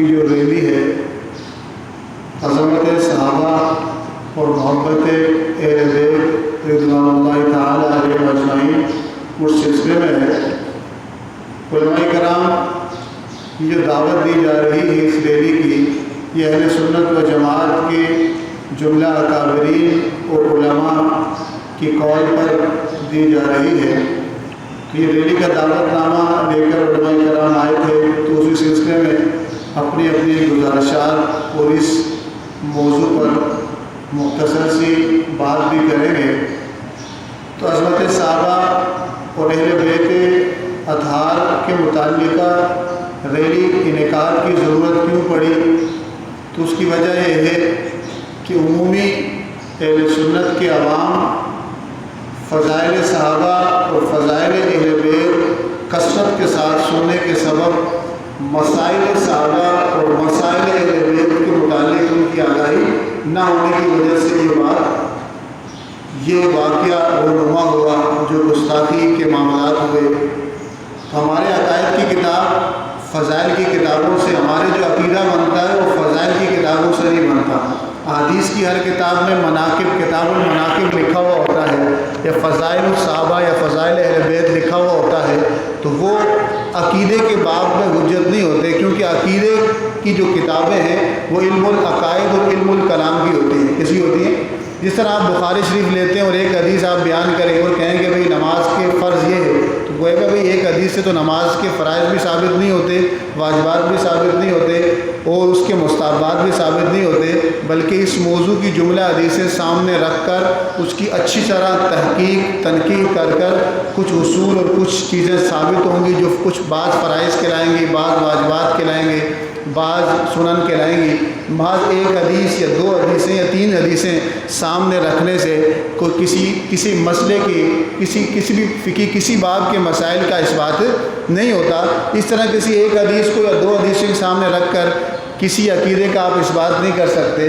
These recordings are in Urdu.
کی جو ریلی ہے عظمت صحابہ اور محبت اہل بیت رضوان اللہ تعالیٰ علیہم اجمعین اس سلسلے میں ہے۔ علماء کرام کی جو دعوت دی جا رہی ہے اس ریلی کی، یہ اہل سنت و جماعت کے جملہ اکابرین اور علماء کی قول پر دی جا رہی ہے کہ یہ ریلی کا دعوت نامہ لے کر علماء کرام آئے تھے، تو اسی سلسلے میں اپنی اپنی گزارشات اور اس موضوع پر مختصر سی بات بھی کریں گے۔ تو عظمت صحابہ اور اہل بیت اطہار کے متعلقہ ریلی انعقاد کی ضرورت کیوں پڑی؟ تو اس کی وجہ یہ ہے کہ عمومی اہل سنت کے عوام فضائل صحابہ اور فضائل اہل بیت کثرت کے ساتھ سننے کے سبب مسائل صحابہ اور مسائل اہل بیت کے متعلق ان کی آگاہی نہ ہونے کی وجہ سے یہ واقعہ رونما ہوا جو گستاخی کے معاملات ہوئے۔ ہمارے عقائد کی کتاب فضائل کی کتابوں سے ہمارے جو عقیدہ بنتا ہے وہ فضائل کی کتابوں سے نہیں بنتا۔ حدیث کی ہر کتاب میں مناقب، کتاب المناقب لکھا ہوا ہوتا ہے، یا فضائل الصحابہ یا فضائل اہل بیت لکھا ہوا ہوتا ہے، تو وہ عقیدے کے باب میں حجت نہیں ہوتے، کیونکہ عقیدے کی جو کتابیں ہیں وہ علم العقائد اور علم الکلام کی ہوتی ہیں۔ کیسی ہوتی ہیں؟ جس طرح آپ بخاری شریف لیتے ہیں اور ایک حدیث آپ بیان کریں اور کہیں کہ بھئی نماز کے فرض یہ ہے، تو وہ کہ بھئی ایک حدیث سے تو نماز کے فرائض بھی ثابت نہیں ہوتے، واجبات بھی ثابت نہیں ہوتے اور اس کے مستحبات بھی ثابت نہیں ہوتے، بلکہ اس موضوع کی جملہ حدیثیں سامنے رکھ کر اس کی اچھی طرح تحقیق تنقیح کر کر کچھ اصول اور کچھ چیزیں ثابت ہوں گی، جو کچھ بعض فرائض کہلائیں گی، بعض واجبات کہلائیں گے، بعض سنن کہلائیں گی۔ محض ایک حدیث یا دو حدیثیں یا تین حدیثیں سامنے رکھنے سے کوئی کسی مسئلے کی کسی بھی فقہی کسی باب کے مسائل کا اثبات نہیں ہوتا۔ اس طرح کسی ایک حدیث کو یا دو حدیثیں سامنے رکھ کر کسی عقیدے کا آپ اثبات نہیں کر سکتے،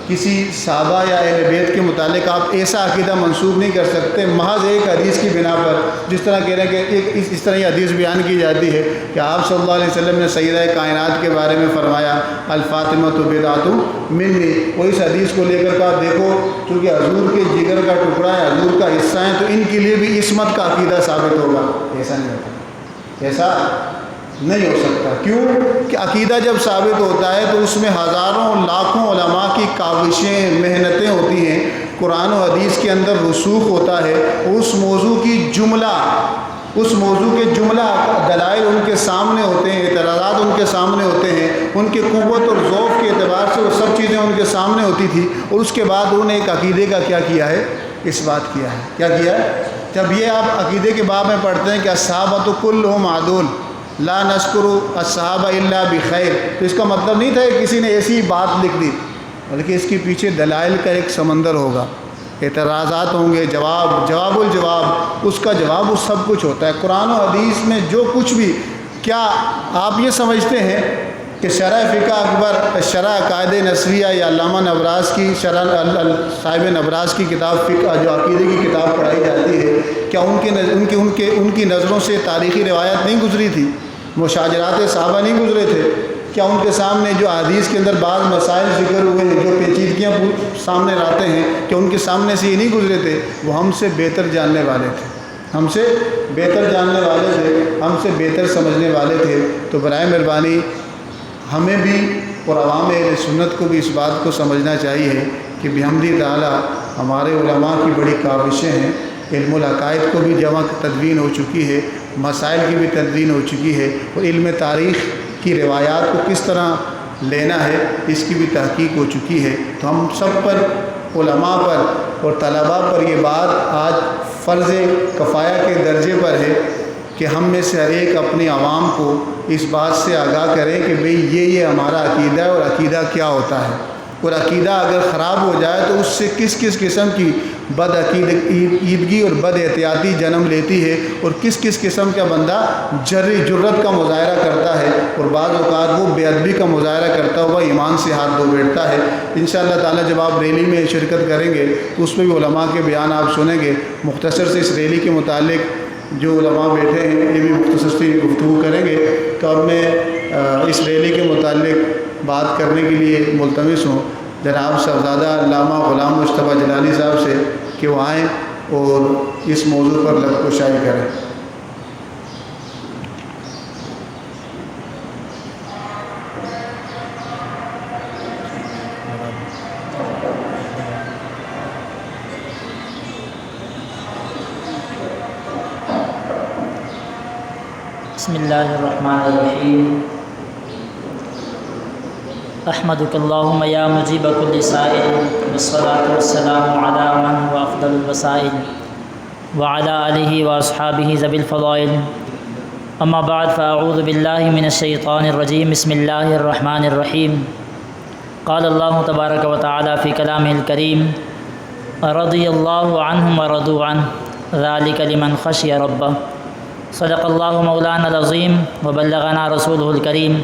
کسی صحابہ یا اہل بیت کے متعلق آپ ایسا عقیدہ منسوب نہیں کر سکتے محض ایک حدیث کی بنا پر۔ جس طرح کہہ رہے ہیں کہ اس طرح یہ حدیث بیان کی جاتی ہے کہ آپ صلی اللہ علیہ وسلم نے سیدہ کائنات کے بارے میں فرمایا الفاطمۃ بضعۃ منی، وہ اس حدیث کو لے کر کہا دیکھو چونکہ حضور کے جگر کا ٹکڑا ہے، حضور کا حصہ ہے، تو ان کے لیے بھی عصمت کا عقیدہ ثابت ہوگا۔ ایسا نہیں ہوتا، ایسا نہیں ہو سکتا۔ کیوں کہ عقیدہ جب ثابت ہوتا ہے تو اس میں ہزاروں لاکھوں علماء کی کاوشیں محنتیں ہوتی ہیں، قرآن و حدیث کے اندر رسوخ ہوتا ہے، اس موضوع کے جملہ دلائل ان کے سامنے ہوتے ہیں، اعتراضات ان کے سامنے ہوتے ہیں، ان کے قوت اور ذوق کے اعتبار سے وہ سب چیزیں ان کے سامنے ہوتی تھی، اور اس کے بعد انہوں نے ایک عقیدے کا کیا کیا ہے؟ اس بات کیا ہے۔ کیا کیا ہے؟ جب یہ آپ عقیدے کے باب میں پڑھتے ہیں کہ الصحابۃ کلھم عدول لا نذکر الصحابہ الا بخیر، تو اس کا مطلب نہیں تھا کہ کسی نے ایسی بات لکھ دی، بلکہ اس کے پیچھے دلائل کا ایک سمندر ہوگا، اعتراضات ہوں گے، جواب الجواب، اس کا جواب وہ سب کچھ ہوتا ہے۔ قرآن و حدیث میں جو کچھ بھی، کیا آپ یہ سمجھتے ہیں کہ شرح فقہ اکبر، شرح عقائد نسویہ یا علامہ نبراس کی شرح صاحب نبراس کی کتاب فقہ جو عقیدے کی کتاب پڑھائی جاتی ہے، کیا ان کی نظروں سے تاریخی روایت نہیں گزری تھی؟ مشاجرات صحابہ نہیں گزرے تھے؟ کیا ان کے سامنے جو حدیث کے اندر بعض مسائل ذکر ہوئے ہیں، جو پیچیدگیاں سامنے لاتے ہیں، کہ ان کے سامنے سے یہ نہیں گزرے تھے؟ وہ ہم سے بہتر جاننے والے تھے، ہم سے بہتر جاننے والے تھے، ہم سے بہتر سمجھنے والے تھے۔ تو برائے مہربانی ہمیں بھی اور عوام اہل سنت کو بھی اس بات کو سمجھنا چاہیے کہ بحمد تعالی ہمارے علماء کی بڑی کاوشیں ہیں، علم العقائد کو بھی جمع تدوین ہو چکی ہے، مسائل کی بھی تدوین ہو چکی ہے، اور علم تاریخ کی روایات کو کس طرح لینا ہے اس کی بھی تحقیق ہو چکی ہے۔ تو ہم سب پر، علماء پر اور طلباء پر یہ بات آج فرض کفایہ کے درجے پر ہے کہ ہم میں سے ہر ایک اپنے عوام کو اس بات سے آگاہ کریں کہ بھئی یہ ہمارا عقیدہ ہے، اور عقیدہ کیا ہوتا ہے، اور عقیدہ اگر خراب ہو جائے تو اس سے کس کس قسم کی بد عقیدگی اور بد احتیاطی جنم لیتی ہے، اور کس کس قسم کا بندہ جرت کا مظاہرہ کرتا ہے، اور بعض اوقات وہ بے ادبی کا مظاہرہ کرتا ہوا ایمان سے ہاتھ دھو بیٹھتا ہے۔ انشاءاللہ تعالی جب آپ ریلی میں شرکت کریں گے تو اس میں بھی علماء کے بیان آپ سنیں گے۔ مختصر سے اس ریلی کے متعلق جو علماء بیٹھے ہیں یہ بھی مختصر سی گفتگو کریں گے۔ تو اب میں اس ریلی کے متعلق بات کرنے کے لیے ملتمس ہوں جناب صاحبزادہ علامہ غلام مصطفیٰ جلالی صاحب سے کہ وہ آئیں اور اس موضوع پر لب کشائی کریں۔ بسم اللہ الرحمن الرحیم احمدک اللہم یا مجیب کل سائل والصلاة والسلام علی من هو افضل الوسائل وعلی آلہ واصحابہ ذوی الفضائل اما بعد فاعوذ باللہ من الشیطان الرجیم بسم اللہ الرحمن الرحیم قال اللہ تبارک و تعالی فی کلامہ الکریم رضی اللہ عنہم ورضوا عنہ ذالک لمن خشی ربہ صدق اللہ مولانا العظیم وبلغنا رسولہ الکریم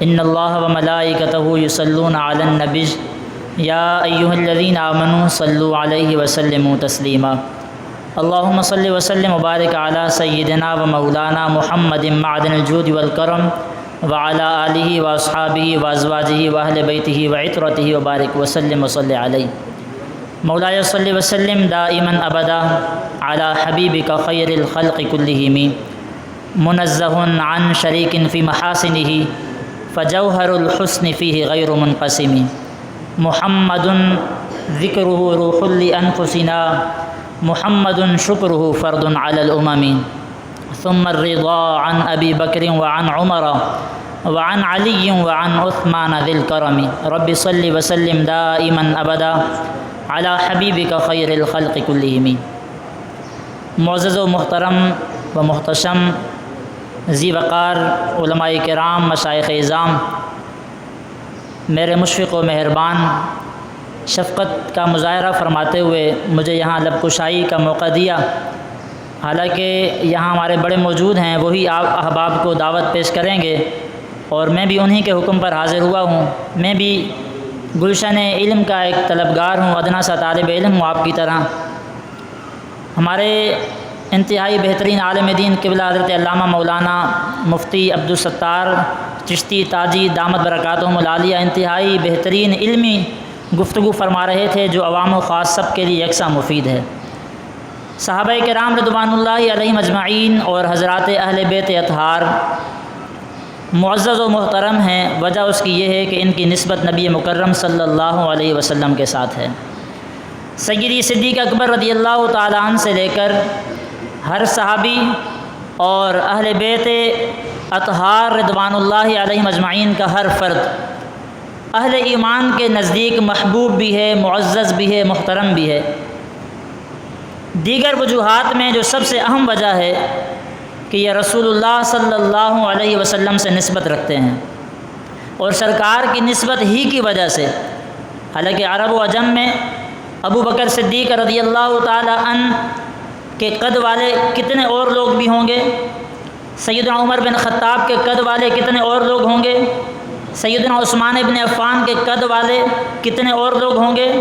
ان اللہ وملائکتہ یصلون علی النبی یا ایہا الذین آمنوا صلوا علیہ وسلموا تسلیما اللہم صل وسلم وبارک علی سیدنا و مولانا محمد معدن الجود والکرم وعلی آلہ واصحابہ وازواجہ واہل بیتہ وعطرتہ وبارک وسلم وصلی علیہ مولاي صل وسلم دائما ابدا على حبيبك خير الخلق كلهم منزه عن شريك في محاسنه فجوهر الحسن فيه غير منقسم محمد ذكره روح لأنفسنا محمد شكره فرد على الأمم ثم الرضا عن أبي بكر وعن عمر وعن علي وعن عثمان ذي الكرم رب صل وسلم دائما ابدا علی حبیبک خیر الخلق کلہم۔ معزز و محترم و محتشم ذی وقار علماء کرام مشائخ اعظام، میرے مشفق و مہربان، شفقت کا مظاہرہ فرماتے ہوئے مجھے یہاں لب کشائی کا موقع دیا، حالانکہ یہاں ہمارے بڑے موجود ہیں، وہی آپ احباب کو دعوت پیش کریں گے اور میں بھی انہی کے حکم پر حاضر ہوا ہوں۔ میں بھی گلشن علم کا ایک طلبگار ہوں، ادنا سا طالب علم ہوں آپ کی طرح۔ ہمارے انتہائی بہترین عالم دین قبلہ حضرت علامہ مولانا مفتی عبدالستار چشتی تاجی دامت برکاتہم العالیہ انتہائی بہترین علمی گفتگو فرما رہے تھے جو عوام و خاص سب کے لیے یکساں مفید ہے۔ صحابہ کرام رضوان اللہ علیہم اجمعین اور حضرات اہل بیت اطہار معزز و محترم ہیں، وجہ اس کی یہ ہے کہ ان کی نسبت نبی مکرم صلی اللہ علیہ وسلم کے ساتھ ہے۔ سیدی صدیق اکبر رضی اللہ تعالیٰ عنہ سے لے کر ہر صحابی اور اہل بیت اطہار رضوان اللہ علیہم اجمعین کا ہر فرد اہل ایمان کے نزدیک محبوب بھی ہے، معزز بھی ہے، محترم بھی ہے۔ دیگر وجوہات میں جو سب سے اہم وجہ ہے کہ یہ رسول اللہ صلی اللہ علیہ وسلم سے نسبت رکھتے ہیں اور سرکار کی نسبت ہی کی وجہ سے، حالانکہ عرب و عجم میں ابو بکر صدیق رضی اللہ تعالی عنہ کے قد والے کتنے اور لوگ بھی ہوں گے، سیدنا عمر بن خطاب کے قد والے کتنے اور لوگ ہوں گے، سیدنا عثمان بن عفان کے قد والے کتنے اور لوگ ہوں گے،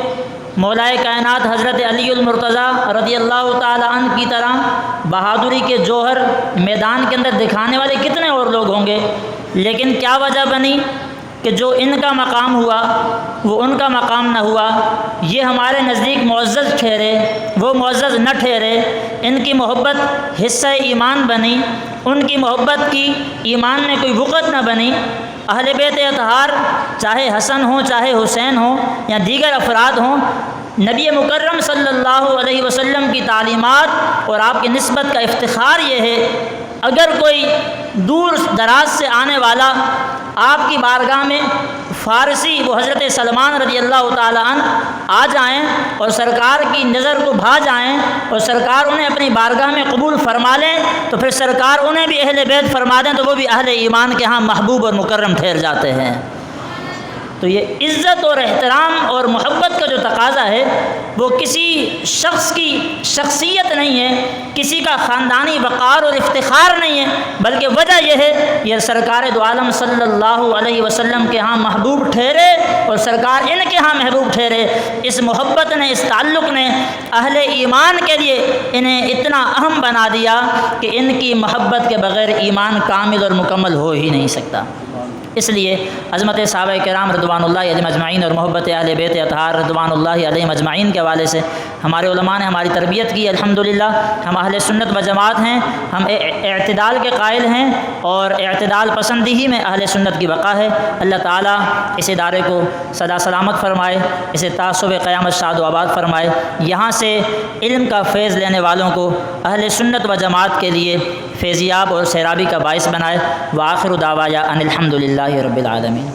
مولائے کائنات حضرت علی المرتضیٰ رضی اللہ تعالی عنہ کی طرح بہادری کے جوہر میدان کے اندر دکھانے والے کتنے اور لوگ ہوں گے۔ لیکن کیا وجہ بنی کہ جو ان کا مقام ہوا وہ ان کا مقام نہ ہوا، یہ ہمارے نزدیک معزز ٹھہرے وہ معزز نہ ٹھہرے، ان کی محبت حصہ ایمان بنی، ان کی محبت کی ایمان میں کوئی وقت نہ بنی۔ اہل بیت اطہار چاہے حسن ہوں، چاہے حسین ہوں یا دیگر افراد ہوں، نبی مکرم صلی اللہ علیہ وسلم کی تعلیمات اور آپ کی نسبت کا افتخار یہ ہے، اگر کوئی دور دراز سے آنے والا آپ کی بارگاہ میں فارسی وہ حضرت سلمان رضی اللہ تعالی عنہ آ جائیں اور سرکار کی نظر کو بھا جائیں اور سرکار انہیں اپنی بارگاہ میں قبول فرما لیں، تو پھر سرکار انہیں بھی اہل بیت فرما دیں تو وہ بھی اہل ایمان کے ہاں محبوب اور مکرم ٹھہر جاتے ہیں۔ تو یہ عزت اور احترام اور محبت کا جو تقاضا ہے وہ کسی شخص کی شخصیت نہیں ہے، کسی کا خاندانی وقار اور افتخار نہیں ہے، بلکہ وجہ یہ ہے یہ سرکار دو عالم صلی اللہ علیہ وسلم کے ہاں محبوب ٹھہرے اور سرکار ان کے ہاں محبوب ٹھہرے۔ اس محبت نے، اس تعلق نے اہل ایمان کے لیے انہیں اتنا اہم بنا دیا کہ ان کی محبت کے بغیر ایمان کامل اور مکمل ہو ہی نہیں سکتا۔ اس لیے عظمت صحابہ کرام رضوان اللہ علیہم اجمعین اور محبت اہل بیت اطہار رضوان اللہ علیہم اجمعین کے حوالے سے ہمارے علماء نے ہماری تربیت کی۔ الحمدللہ ہم اہل سنت و جماعت ہیں، ہم اعتدال کے قائل ہیں اور اعتدال پسندی ہی میں اہل سنت کی بقا ہے۔ اللہ تعالیٰ اس ادارے کو سدا سلامت فرمائے، اسے تعصب قیامت شاد و آباد فرمائے، یہاں سے علم کا فیض لینے والوں کو اہل سنت و جماعت کے لیے فیضیاب اور سیرابی کا باعث بنائے۔ وآخر دعوایا ان الحمدللہ رب العالمین۔